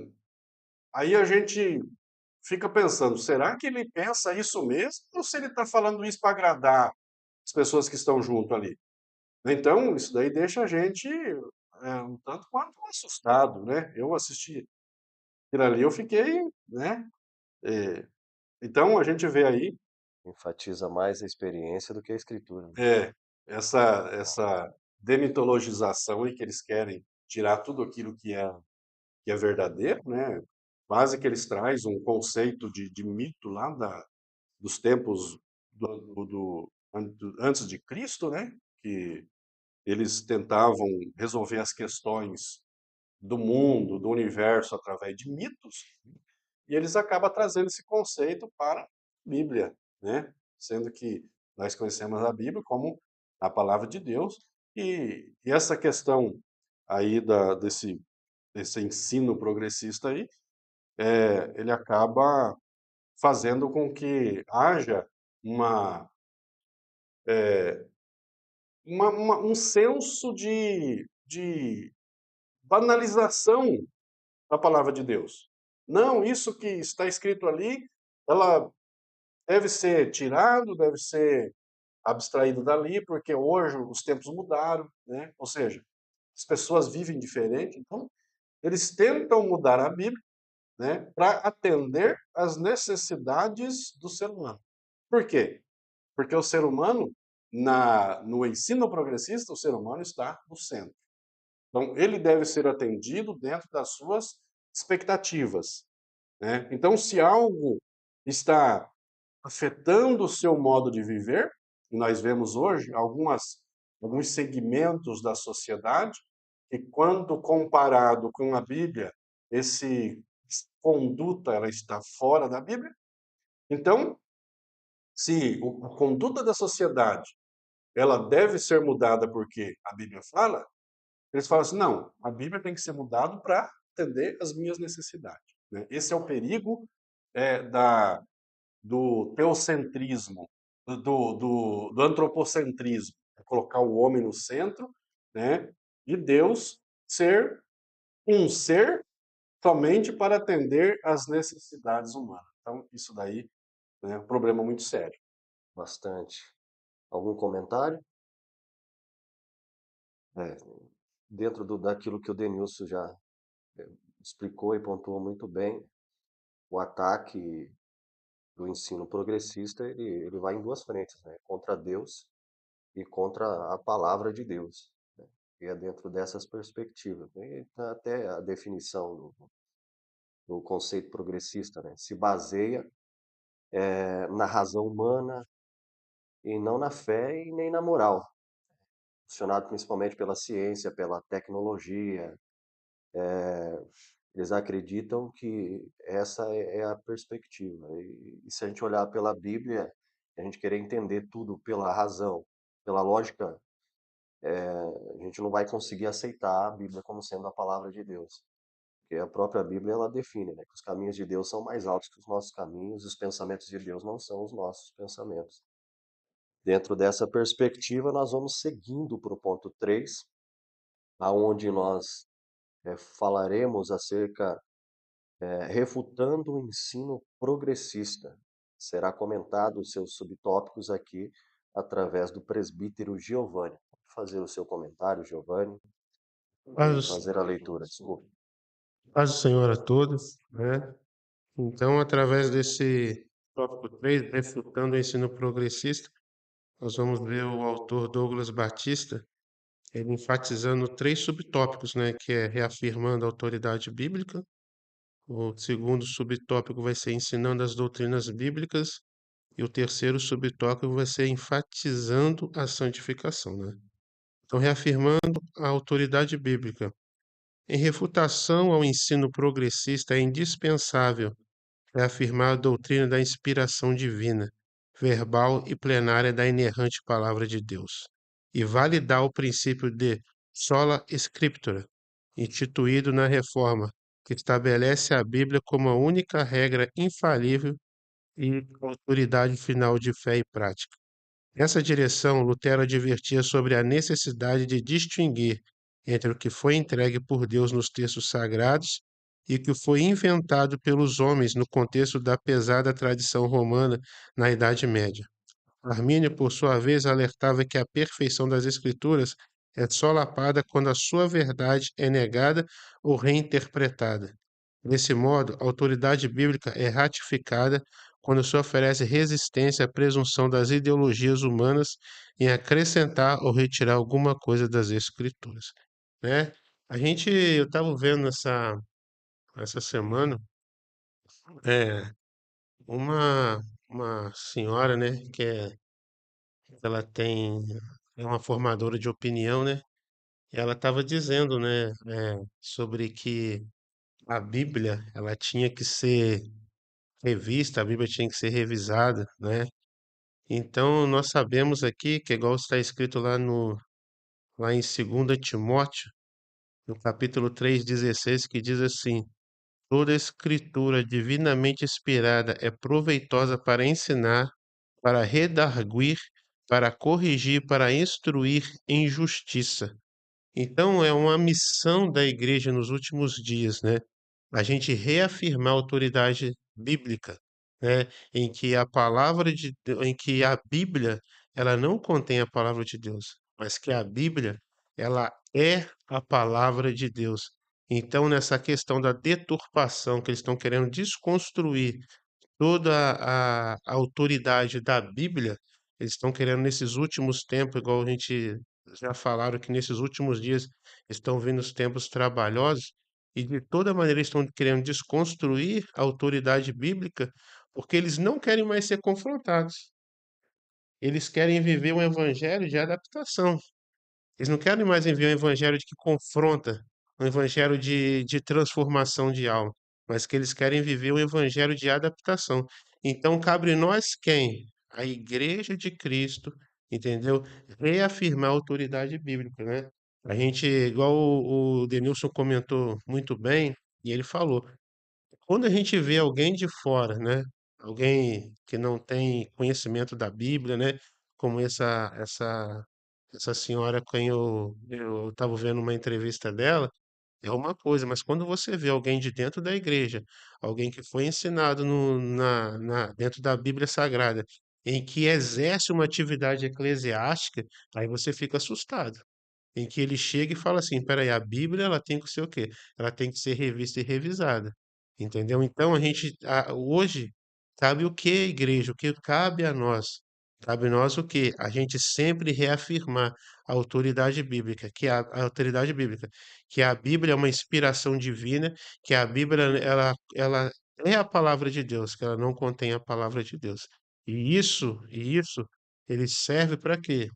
aí a gente fica pensando, será que ele pensa isso mesmo? Ou se ele está falando isso para agradar as pessoas que estão junto ali? Então, isso daí deixa a gente um tanto quanto assustado, né? Eu assisti aquilo ali, eu fiquei, né? eh, então, a gente vê aí Enfatiza mais a experiência do que a escritura, né? essa demitologização em que eles querem tirar tudo aquilo que é verdadeiro, né? Quase que eles trazem um conceito de mito lá dos tempos antes de Cristo, né? Que eles tentavam resolver as questões do mundo, do universo, através de mitos, e eles acabam trazendo esse conceito para a Bíblia, né? Sendo que nós conhecemos a Bíblia como a palavra de Deus, e essa questão aí desse ensino progressista aí, ele acaba fazendo com que haja uma, um senso de banalização da palavra de Deus. Não, isso que está escrito ali, ela deve ser tirado, deve ser abstraído dali, porque hoje os tempos mudaram, né? Ou seja, as pessoas vivem diferente, então eles tentam mudar a Bíblia, né, para atender às necessidades do ser humano. Por quê? Porque o ser humano, no ensino progressista, o ser humano está no centro. Então, ele deve ser atendido dentro das suas expectativas, né? Então, se algo está afetando o seu modo de viver, e nós vemos hoje alguns segmentos da sociedade que, quando comparado com a Bíblia, esse conduta ela está fora da Bíblia. Então, se a conduta da sociedade ela deve ser mudada porque a Bíblia fala, eles falam assim, não, a Bíblia tem que ser mudada para atender as minhas necessidades, né? Esse é o perigo do teocentrismo, do antropocentrismo, é colocar o homem no centro, né? E Deus ser um ser somente para atender às necessidades humanas. Então, isso daí, né, é um problema muito sério. Bastante. Algum comentário? É, dentro daquilo que o Denilson já é, explicou e pontuou muito bem, o ataque do ensino progressista, ele vai em duas frentes, né? Contra Deus e contra a palavra de Deus, né? E é dentro dessas perspectivas, né? E tá até a definição do conceito progressista, né? Se baseia na razão humana e não na fé e nem na moral, funcionado principalmente pela ciência, pela tecnologia. Eles acreditam que essa é a perspectiva. E se a gente olhar pela Bíblia, a gente querer entender tudo pela razão, pela lógica, a gente não vai conseguir aceitar a Bíblia como sendo a palavra de Deus. Porque a própria Bíblia ela define, né, que os caminhos de Deus são mais altos que os nossos caminhos, e os pensamentos de Deus não são os nossos pensamentos. Dentro dessa perspectiva, nós vamos seguindo para o ponto 3, aonde nós falaremos acerca, refutando o ensino progressista. Será comentado os seus subtópicos aqui através do presbítero Giovanni. Pode fazer o seu comentário, Giovanni, Paz, fazer a leitura, desculpe. paz do Senhor a todos, né? Então, através desse tópico 3, refutando o ensino progressista, nós vamos ver o autor Douglas Batista, ele enfatizando três subtópicos, né? Que é reafirmando a autoridade bíblica, o segundo subtópico vai ser ensinando as doutrinas bíblicas, e o terceiro subtópico vai ser enfatizando a santificação, né? Então, reafirmando a autoridade bíblica. Em refutação ao ensino progressista, é indispensável reafirmar a doutrina da inspiração divina, verbal e plenária da inerrante palavra de Deus, e validar o princípio de sola scriptura, instituído na Reforma, que estabelece a Bíblia como a única regra infalível e autoridade final de fé e prática. Nessa direção, Lutero advertia sobre a necessidade de distinguir entre o que foi entregue por Deus nos textos sagrados e o que foi inventado pelos homens no contexto da pesada tradição romana na Idade Média. Armínio, por sua vez, alertava que a perfeição das Escrituras é solapada quando a sua verdade é negada ou reinterpretada. Desse modo, a autoridade bíblica é ratificada quando se oferece resistência à presunção das ideologias humanas em acrescentar ou retirar alguma coisa das Escrituras, né? Eu estava vendo essa semana, é, uma, uma senhora, né, ela é uma formadora de opinião, né? E ela estava dizendo, né, sobre que a Bíblia, ela tinha que ser revista, a Bíblia tinha que ser revisada, né? Então, nós sabemos aqui que, igual está escrito lá em 2 Timóteo, no capítulo 3:16, que diz assim: toda escritura divinamente inspirada é proveitosa para ensinar, para redarguir, para corrigir, para instruir em justiça. Então, é uma missão da igreja nos últimos dias, né? A gente reafirmar a autoridade bíblica, né? Em que a Bíblia, ela não contém a palavra de Deus, mas que a Bíblia, ela é a palavra de Deus. Então, nessa questão da deturpação que eles estão querendo desconstruir toda a autoridade da Bíblia, eles estão querendo nesses últimos tempos, igual a gente já falaram que nesses últimos dias estão vindo os tempos trabalhosos, e de toda maneira eles estão querendo desconstruir a autoridade bíblica, porque eles não querem mais ser confrontados. Eles querem viver um evangelho de adaptação. Eles não querem mais enviar um evangelho que confronta, um evangelho de transformação de alma, mas que eles querem viver um evangelho de adaptação. Então, cabe nós quem? A Igreja de Cristo, entendeu? Reafirmar a autoridade bíblica, né? A gente, igual o Denilson comentou muito bem, e ele falou, quando a gente vê alguém de fora, né? Alguém que não tem conhecimento da Bíblia, né? Como essa senhora, quem eu estava vendo uma entrevista dela, é uma coisa, mas quando você vê alguém de dentro da igreja, alguém que foi ensinado dentro da Bíblia Sagrada, em que exerce uma atividade eclesiástica, aí você fica assustado. Em que ele chega e fala assim: peraí, a Bíblia ela tem que ser o quê? Ela tem que ser revista e revisada. Entendeu? Então hoje cabe o que, igreja? O que cabe a nós? Cabe a nós o quê? A gente sempre reafirmar a autoridade bíblica, a autoridade bíblica, que a Bíblia é uma inspiração divina, que a Bíblia ela é a palavra de Deus, que ela não contém a palavra de Deus. E isso, ele serve para quê?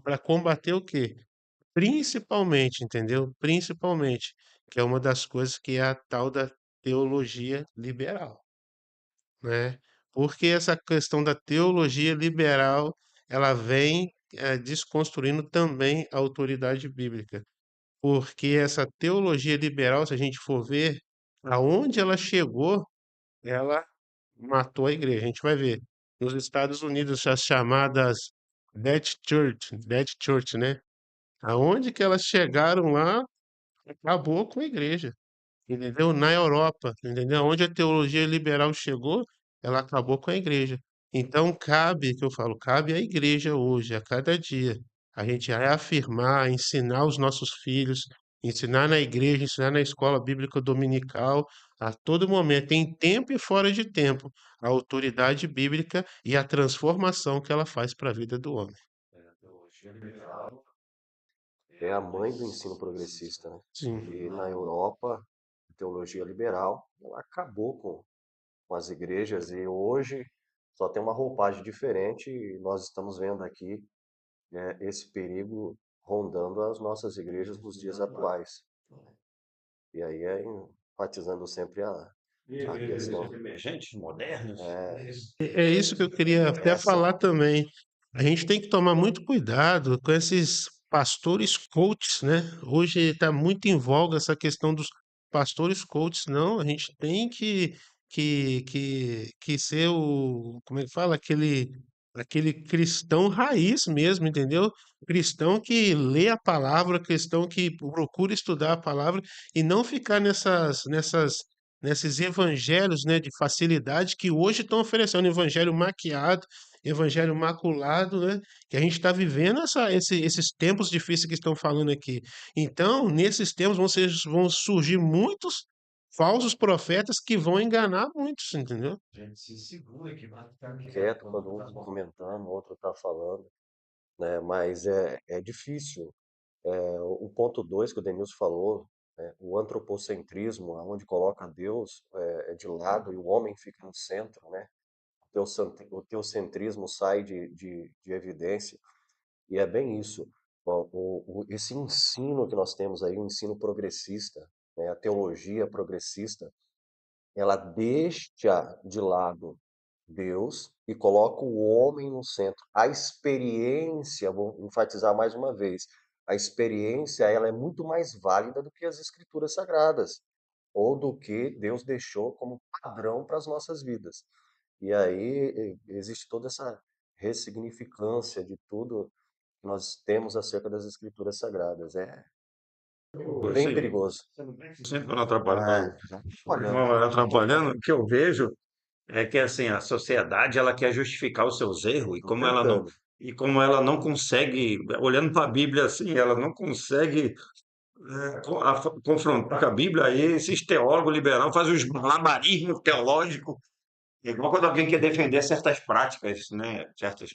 Para combater o quê? Principalmente, entendeu? Principalmente, que é uma das coisas que é a tal da teologia liberal, né? Porque essa questão da teologia liberal, ela vem desconstruindo também a autoridade bíblica. Porque essa teologia liberal, se a gente for ver, aonde ela chegou, ela matou a igreja. A gente vai ver. Nos Estados Unidos, as chamadas Dead Church, né? Aonde que elas chegaram lá, acabou com a igreja, entendeu? Na Europa, entendeu? Onde a teologia liberal chegou, ela acabou com a igreja. Então cabe, que eu falo, cabe à igreja hoje, a cada dia, a gente reafirmar, ensinar os nossos filhos, ensinar na igreja, ensinar na escola bíblica dominical, a todo momento, em tempo e fora de tempo, a autoridade bíblica e a transformação que ela faz para a vida do homem. A teologia liberal é a mãe do ensino progressista, né? Sim, E na Europa, a teologia liberal ela acabou com as igrejas e hoje só tem uma roupagem diferente e nós estamos vendo aqui esse perigo rondando as nossas igrejas nos dias atuais. E aí é enfatizando sempre a questão. Emergentes, modernos. É isso que eu queria até Essa falar também. A gente tem que tomar muito cuidado com esses pastores coaches, né? Hoje está muito em voga essa questão dos pastores coaches. Não, a gente tem que ser como é que fala? Aquele cristão raiz mesmo, entendeu? Cristão que lê a palavra, cristão que procura estudar a palavra e não ficar nesses evangelhos, né, de facilidade que hoje estão oferecendo, evangelho maquiado, evangelho maculado, né, que a gente está vivendo esses tempos difíceis que estão falando aqui. Então, nesses tempos vão surgir muitos falsos profetas que vão enganar muitos, entendeu? quieto quando um está comentando, o outro está falando, né? Mas é difícil. O ponto 2 que o Denilson falou, né? O antropocentrismo, onde coloca Deus é de lado e o homem fica no centro, né? O teocentrismo sai de evidência, e é bem isso. Ó, esse ensino que nós temos aí, o ensino progressista, né? A teologia progressista, ela deixa de lado Deus e coloca o homem no centro. A experiência, vou enfatizar mais uma vez, a experiência ela é muito mais válida do que as escrituras sagradas ou do que Deus deixou como padrão para as nossas vidas. E aí existe toda essa ressignificância de tudo que nós temos acerca das escrituras sagradas. É bem Assim, perigoso. sempre não atrapalhando, Olhando, não atrapalhando, o que eu vejo é que assim, a sociedade ela quer justificar os seus erros tô tentando. e como ela não consegue, olhando para a Bíblia assim, ela não consegue confrontar com a Bíblia, aí esses teólogos liberais fazem os malabarismos teológicos, igual quando alguém quer defender certas práticas, né, certas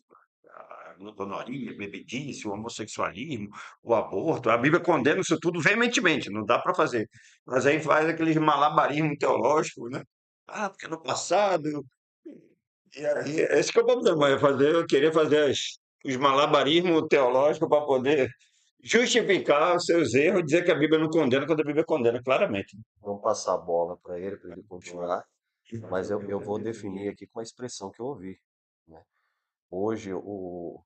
glutonaria, bebedice, o homossexualismo, o aborto. A Bíblia condena isso tudo veementemente, não dá para fazer. Mas aí faz aqueles malabarismos teológicos, né? Ah, porque no passado. E aí, esse que é o problema, eu querer fazer os malabarismos teológicos para poder justificar os seus erros, dizer que a Bíblia não condena, quando a Bíblia condena claramente. Vamos passar a bola para ele continuar. Mas eu vou definir aqui com a expressão que eu ouvi, né? Hoje, o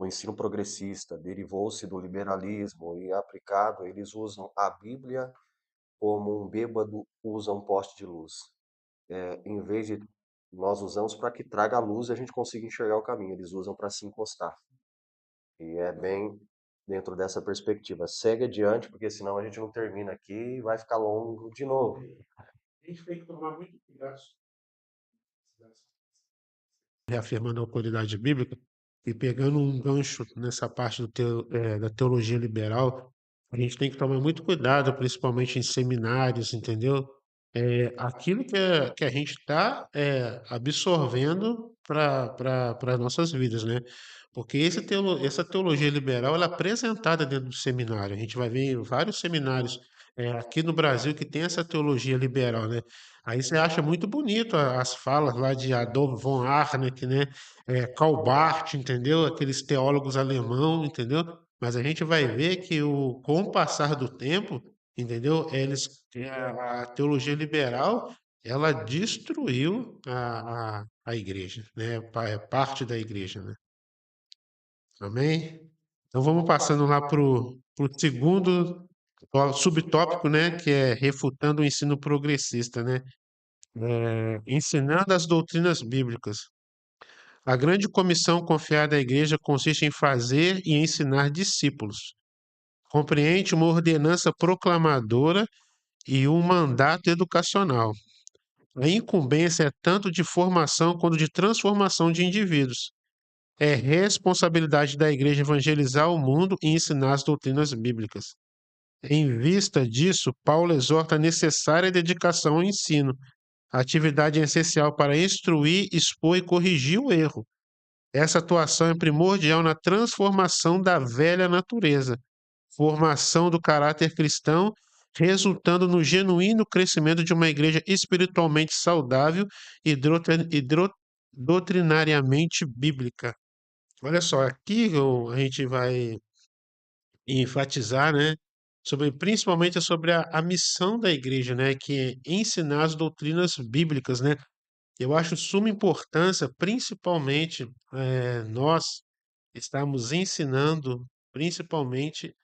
ensino progressista derivou-se do liberalismo e aplicado, eles usam a Bíblia como um bêbado usa um poste de luz. Em vez de nós usamos para que traga a luz e a gente consiga enxergar o caminho, eles usam para se encostar. E é bem dentro dessa perspectiva. Segue adiante, porque senão a gente não termina aqui e vai ficar longo de novo. A gente tem que tomar muito cuidado reafirmando a autoridade bíblica e pegando um gancho nessa parte da teologia liberal, a gente tem que tomar muito cuidado, principalmente em seminários, entendeu? Aquilo que a gente está absorvendo para as nossas vidas, né? Porque essa teologia liberal ela é apresentada dentro do seminário. A gente vai ver em vários seminários aqui no Brasil que tem essa teologia liberal, né? Aí você acha muito bonito as falas lá de Adolf von Harnack, né? Karl Barth, entendeu? Aqueles teólogos alemão, entendeu? Mas a gente vai ver que com o passar do tempo, entendeu? A teologia liberal, ela destruiu a igreja, né? Parte da igreja, né? Amém? Então vamos passando lá para o segundo subtópico, né? Que é refutando o ensino progressista, né? Ensinando as doutrinas bíblicas. A grande comissão confiada à igreja consiste em fazer e ensinar discípulos. Compreende uma ordenança proclamadora e um mandato educacional. A incumbência é tanto de formação quanto de transformação de indivíduos. É responsabilidade da igreja evangelizar o mundo e ensinar as doutrinas bíblicas. Em vista disso, Paulo exorta a necessária dedicação ao ensino. A atividade é essencial para instruir, expor e corrigir o erro. Essa atuação é primordial na transformação da velha natureza, formação do caráter cristão, resultando no genuíno crescimento de uma igreja espiritualmente saudável e doutrinariamente bíblica. Olha só, aqui a gente vai e enfatizar, né, sobre principalmente sobre a missão da igreja, né, que é ensinar as doutrinas bíblicas, né. Eu acho suma importância, principalmente, nós estamos ensinando, principalmente,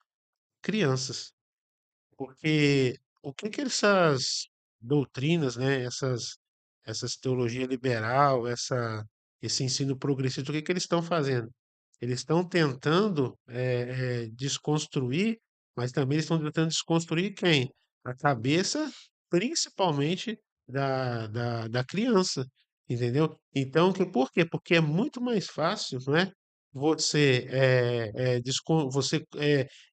crianças. Porque o que que essas doutrinas, né, essas teologia liberal, esse ensino progressista, o que que eles estão fazendo? Eles estão tentando, desconstruir, mas também eles estão tentando desconstruir quem? A cabeça, principalmente da criança, entendeu? Então, por quê? Porque é muito mais fácil, não é? Você,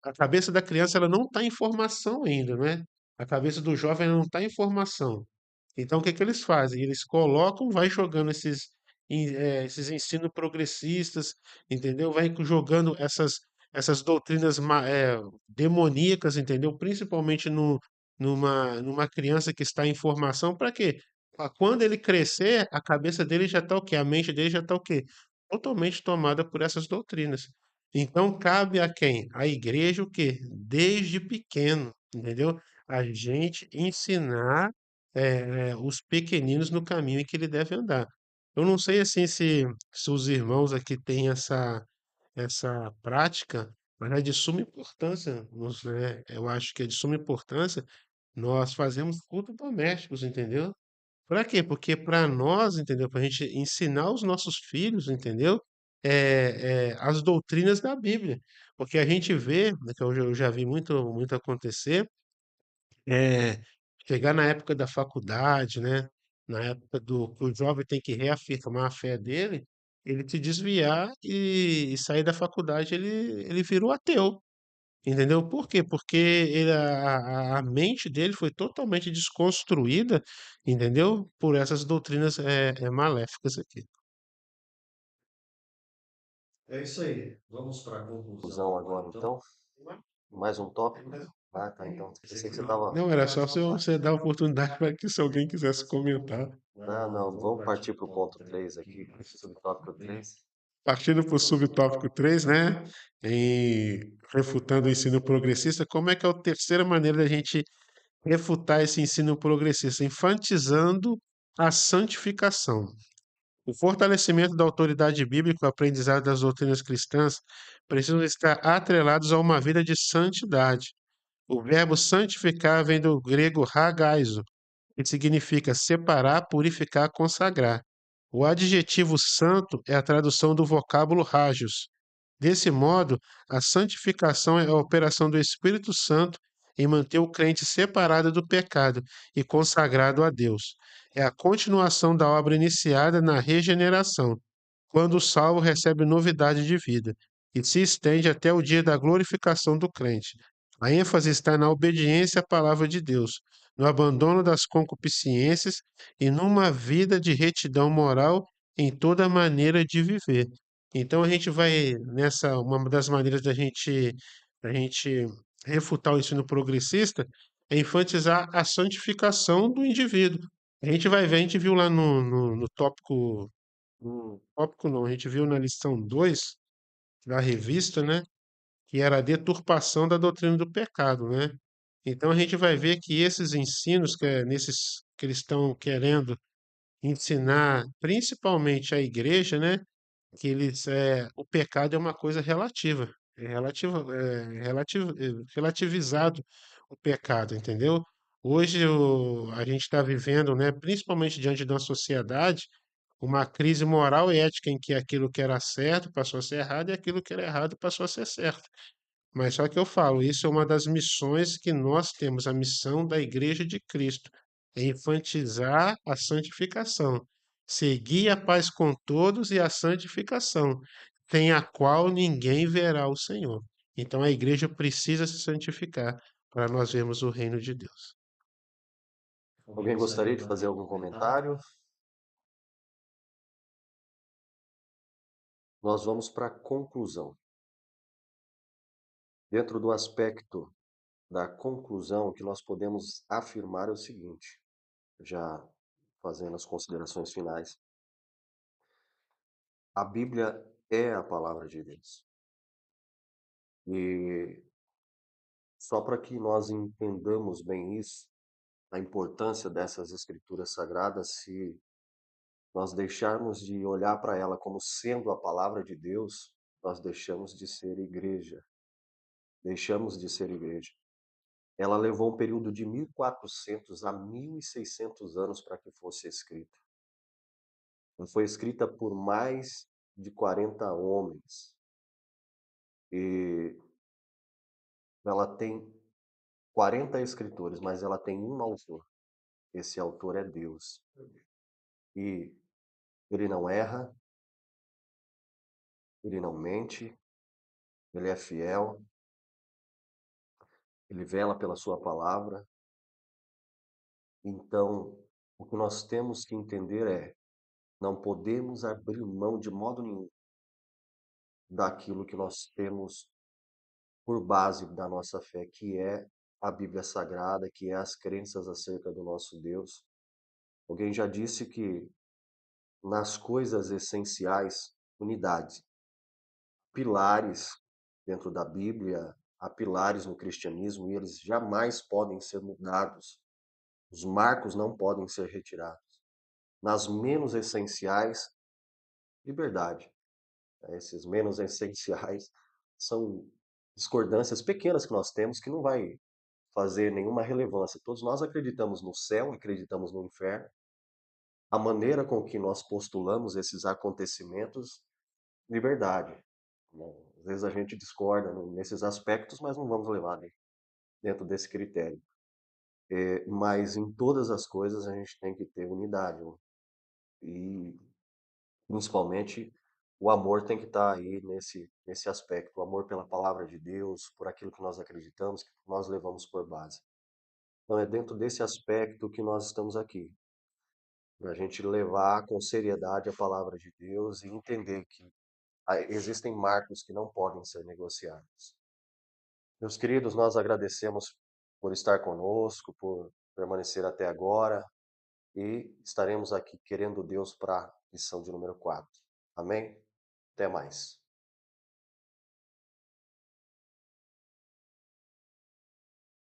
a cabeça da criança ela não está em formação ainda, né? A cabeça do jovem ela não está em formação. Então, o que que eles fazem? Eles colocam, vai jogando esses ensinos progressistas, entendeu? Vai jogando essas doutrinas demoníacas, entendeu? Principalmente numa criança que está em formação, para quê? Para quando ele crescer, a cabeça dele já está o quê? A mente dele já está o quê? Totalmente tomada por essas doutrinas. Então, cabe a quem? A igreja o quê? Desde pequeno, entendeu? A gente ensinar os pequeninos no caminho em que ele deve andar. Eu não sei assim se os irmãos aqui têm essa prática, mas é de suma importância, né? Eu acho que é de suma importância nós fazemos culto domésticos, entendeu? Para quê? Porque para nós, entendeu? Para a gente ensinar os nossos filhos, entendeu? As doutrinas da Bíblia. Porque a gente vê, né, que eu já vi muito acontecer, é, chegar na época da faculdade, né? Na época do que o jovem tem que reafirmar a fé dele, ele se desviar e sair da faculdade, ele virou ateu. Entendeu? Por quê? Porque a mente dele foi totalmente desconstruída, entendeu? Por essas doutrinas maléficas aqui. É isso aí. Vamos para a conclusão Conclusão agora, agora, então. então. Mais um tópico? Ah, tá, então. Pensei que você estava. Não, era só se você dar oportunidade para que se alguém quisesse comentar. Não, não, vamos partir para o ponto 3 aqui, subtópico 3. Partindo para o subtópico 3, né? Em refutando o ensino progressista, como é que é a terceira maneira da gente refutar esse ensino progressista? Enfatizando a santificação. O fortalecimento da autoridade bíblica e o aprendizado das doutrinas cristãs precisam estar atrelados a uma vida de santidade. O verbo santificar vem do grego hagaizo, que significa separar, purificar, consagrar. O adjetivo santo é a tradução do vocábulo hagios. Desse modo, a santificação é a operação do Espírito Santo em manter o crente separado do pecado e consagrado a Deus. É a continuação da obra iniciada na regeneração, quando o salvo recebe novidade de vida, e se estende até o dia da glorificação do crente. A ênfase está na obediência à palavra de Deus, no abandono das concupiscências e numa vida de retidão moral em toda maneira de viver. Então a gente vai nessa uma das maneiras da gente refutar o ensino progressista é enfatizar a santificação do indivíduo. A gente vai ver, a gente viu lá no tópico, no tópico não, a gente viu na lição 2 da revista, né, que era a deturpação da doutrina do pecado, né? Então a gente vai ver que esses ensinos nesses que eles estão querendo ensinar, principalmente a igreja, né? Que o pecado é uma coisa relativa, relativizado o pecado, entendeu? Hoje a gente está vivendo, né, principalmente diante de uma sociedade, uma crise moral e ética em que aquilo que era certo passou a ser errado e aquilo que era errado passou a ser certo. Mas só que eu falo, isso é uma das missões que nós temos, a missão da Igreja de Cristo, é enfatizar a santificação, seguir a paz com todos e a santificação, sem a qual ninguém verá o Senhor. Então a igreja precisa se santificar para nós vermos o reino de Deus. Alguém gostaria de fazer algum comentário? Nós vamos para a conclusão. Dentro do aspecto da conclusão, o que nós podemos afirmar é o seguinte, já fazendo as considerações finais. A Bíblia é a palavra de Deus. E Só para que nós entendamos bem isso, a importância dessas escrituras sagradas, se nós deixarmos de olhar para ela como sendo a palavra de Deus, nós deixamos de ser igreja, deixamos de ser igreja. Ela levou um período de 1400 a 1600 anos para que fosse escrita. Ela foi escrita por mais de 40 homens e ela tem 40 escritores, mas ela tem um autor. Esse autor é Deus. E ele não erra, ele não mente, ele é fiel, ele vela pela sua palavra. Então, o que nós temos que entender é, não podemos abrir mão de modo nenhum daquilo que nós temos por base da nossa fé, que é a Bíblia Sagrada, que é as crenças acerca do nosso Deus. Alguém já disse que nas coisas essenciais, unidade. Pilares dentro da Bíblia, há pilares no cristianismo e eles jamais podem ser mudados. Os marcos não podem ser retirados. Nas menos essenciais, liberdade. Esses menos essenciais são discordâncias pequenas que nós temos que não vai fazer nenhuma relevância. Todos nós acreditamos no céu, acreditamos no inferno. A maneira com que nós postulamos esses acontecimentos, liberdade. Às vezes a gente discorda nesses aspectos, mas não vamos levar dentro desse critério. Mas em todas as coisas a gente tem que ter unidade. E principalmente o amor tem que estar aí nesse aspecto. O amor pela palavra de Deus, por aquilo que nós acreditamos, que nós levamos por base. Então é dentro desse aspecto que nós estamos aqui. Para a gente levar com seriedade a palavra de Deus e entender que existem marcos que não podem ser negociados. Meus queridos, nós agradecemos por estar conosco, por permanecer até agora e estaremos aqui querendo Deus para a lição de número 4. Amém? Até mais.